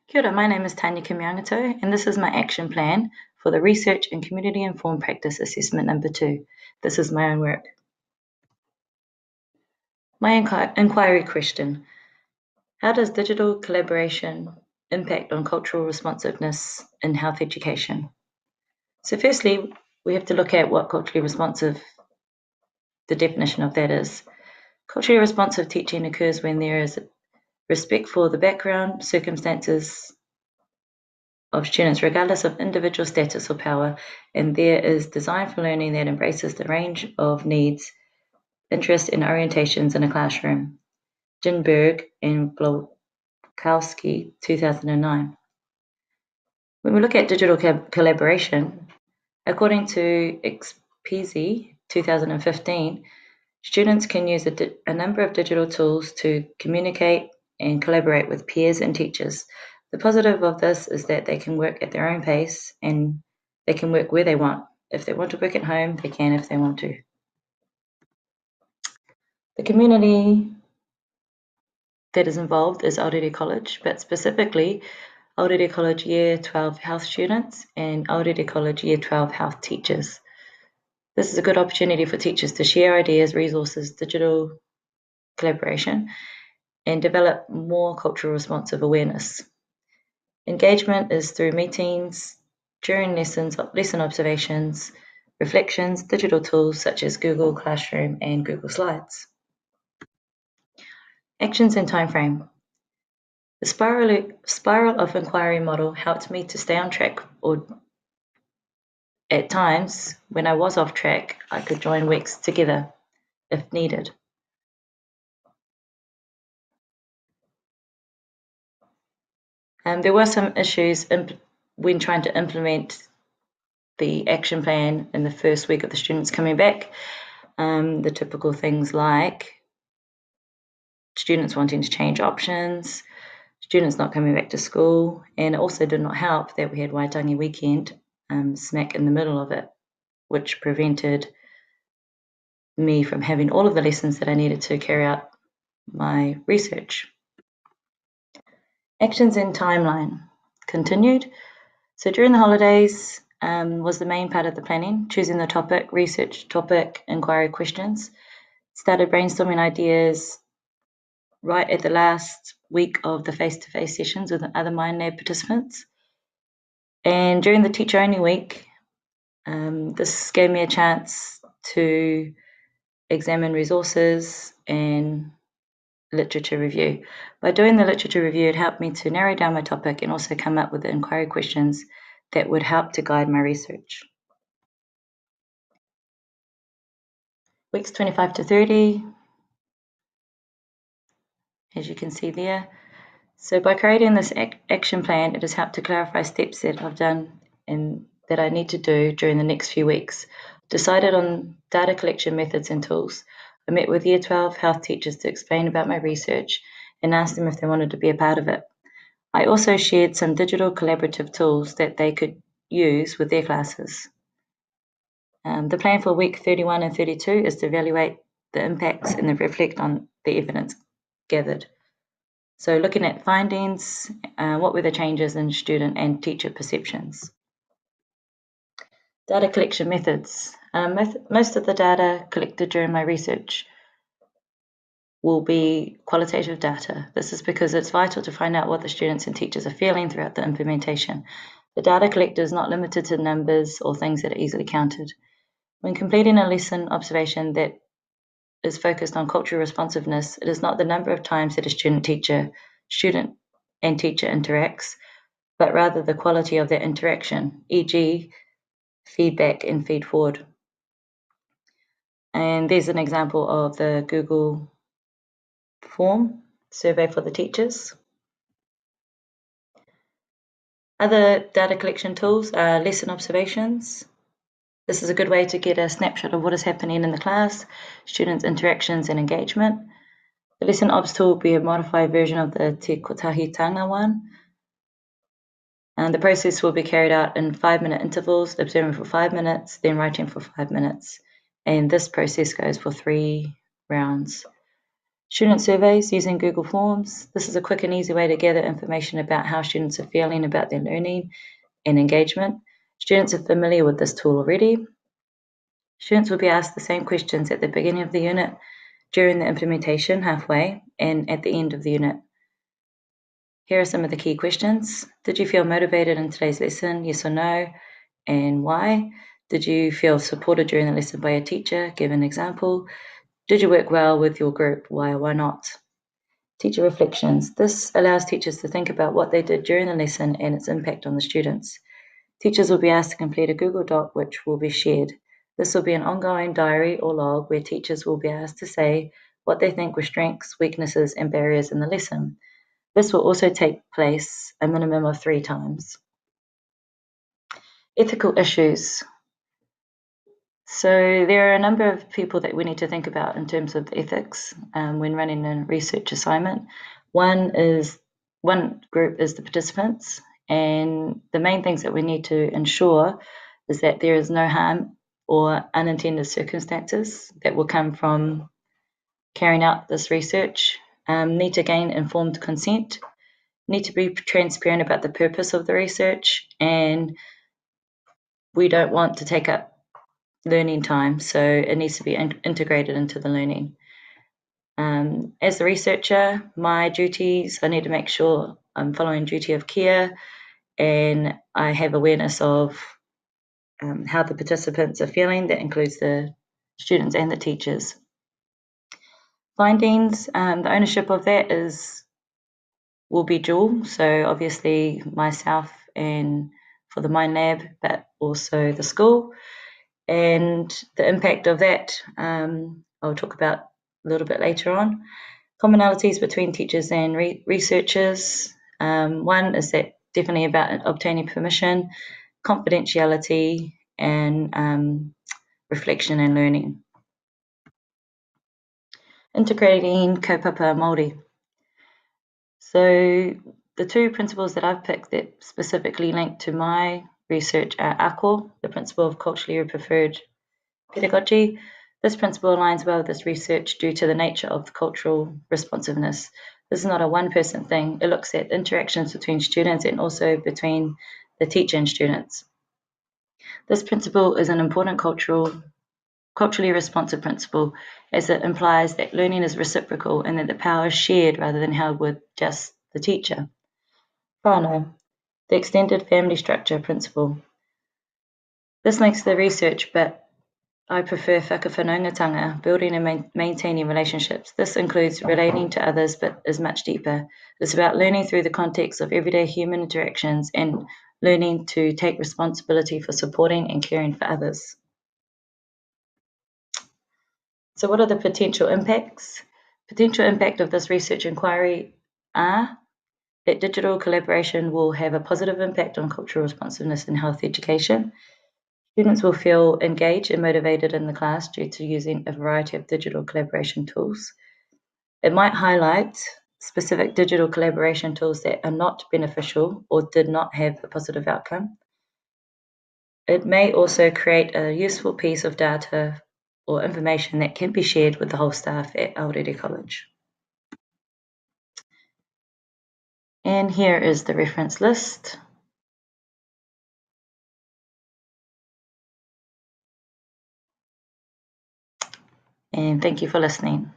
Kia ora, my name is Tanya Kimiangato, and this is my action plan for the Research and Community Informed Practice Assessment number 2. This is my own work. My inquiry question: how does digital collaboration impact on cultural responsiveness in health education? So firstly, we have to look at what culturally responsive, the definition of that is. Culturally responsive teaching occurs when there is respect for the background, circumstances of students regardless of individual status or power, and there is design for learning that embraces the range of needs, interests, and orientations in a classroom. Ginberg and Blokowski, 2009. When we look at digital collaboration, according to XPZ 2015, students can use a number of digital tools to communicate and collaborate with peers and teachers. The positive of this is that they can work at their own pace and they can work where they want. If they want to work at home, they can if they want to. The community that is involved is Aorere College, but specifically Aorere College Year 12 health students and Aorere College Year 12 health teachers. This is a good opportunity for teachers to share ideas, resources, digital collaboration, and develop more cultural responsive awareness. Engagement is through meetings, during lessons, lesson observations, reflections, digital tools such as Google Classroom and Google Slides. Actions and timeframe. The spiral of inquiry model helped me to stay on track, or at times, when I was off track, I could join weeks together if needed. There were some issues when trying to implement the action plan in the first week of the students coming back. The typical things like students wanting to change options, students not coming back to school, and it also did not help that we had Waitangi weekend smack in the middle of it, which prevented me from having all of the lessons that I needed to carry out my research. Actions and timeline continued. So during the holidays was the main part of the planning, choosing the topic, research topic, inquiry questions. Started brainstorming ideas right at the last week of the face-to-face sessions with other MindLab participants. And during the teacher-only week, this gave me a chance to examine resources and literature review. By doing the literature review, it helped me to narrow down my topic and also come up with the inquiry questions that would help to guide my research. Weeks 25 to 30, as you can see there. So by creating this action plan, it has helped to clarify steps that I've done and that I need to do during the next few weeks. Decided on data collection methods and tools. I met with Year 12 health teachers to explain about my research and asked them if they wanted to be a part of it. I also shared some digital collaborative tools that they could use with their classes. The plan for week 31 and 32 is to evaluate the impacts and then reflect on the evidence gathered. So looking at findings, what were the changes in student and teacher perceptions? Data collection methods. Most of the data collected during my research will be qualitative data. This is because it's vital to find out what the students and teachers are feeling throughout the implementation. The data collected is not limited to numbers or things that are easily counted. When completing a lesson observation that is focused on cultural responsiveness, it is not the number of times that a student and teacher interacts, but rather the quality of that interaction, e.g., feedback and feed forward. And there's an example of the Google form survey for the teachers. Other data collection tools are lesson observations. This is a good way to get a snapshot of what is happening in the class, students' interactions and engagement. The lesson obs tool will be a modified version of the Te Kotahitanga one. And the process will be carried out in 5-minute intervals, observing for 5 minutes, then writing for 5 minutes. And this process goes for 3 rounds. Student surveys using Google Forms. This is a quick and easy way to gather information about how students are feeling about their learning and engagement. Students are familiar with this tool already. Students will be asked the same questions at the beginning of the unit, during the implementation halfway, and at the end of the unit. Here are some of the key questions. Did you feel motivated in today's lesson? Yes or no? And why? Did you feel supported during the lesson by a teacher? Give an example. Did you work well with your group? Why or why not? Teacher reflections. This allows teachers to think about what they did during the lesson and its impact on the students. Teachers will be asked to complete a Google Doc which will be shared. This will be an ongoing diary or log where teachers will be asked to say what they think were strengths, weaknesses, and barriers in the lesson. This will also take place a minimum of 3 times. Ethical issues. So there are a number of people that we need to think about in terms of ethics when running a research assignment. One group is the participants, and the main things that we need to ensure is that there is no harm or unintended circumstances that will come from carrying out this research. Need to gain informed consent, need to be transparent about the purpose of the research, and we don't want to take up learning time, so it needs to be integrated into the learning. As the researcher, my duties, I need to make sure I'm following duty of care and I have awareness of how the participants are feeling. That includes the students and the teachers. Findings, the ownership of that will be dual, so obviously myself and for the Mind Lab, but also the school. And the impact of that, I'll talk about a little bit later on. Commonalities between teachers and researchers. One is that definitely about obtaining permission, confidentiality, and reflection and learning. Integrating kaupapa Māori. So the 2 principles that I've picked that specifically link to my research are ACOR, the principle of culturally preferred pedagogy. This principle aligns well with this research due to the nature of cultural responsiveness. This is not a one-person thing. It looks at interactions between students and also between the teacher and students. This principle is an important culturally responsive principle, as it implies that learning is reciprocal and that the power is shared rather than held with just the teacher. Whānau, the extended family structure principle. This links to the research, but I prefer whakawhanaungatanga, building and maintaining relationships. This includes relating to others, but is much deeper. It's about learning through the context of everyday human interactions and learning to take responsibility for supporting and caring for others. So what are the potential impacts? Potential impact of this research inquiry are that digital collaboration will have a positive impact on cultural responsiveness and health education. Students will feel engaged and motivated in the class due to using a variety of digital collaboration tools. It might highlight specific digital collaboration tools that are not beneficial or did not have a positive outcome. It may also create a useful piece of data or information that can be shared with the whole staff at Aorere College. And here is the reference list. And thank you for listening.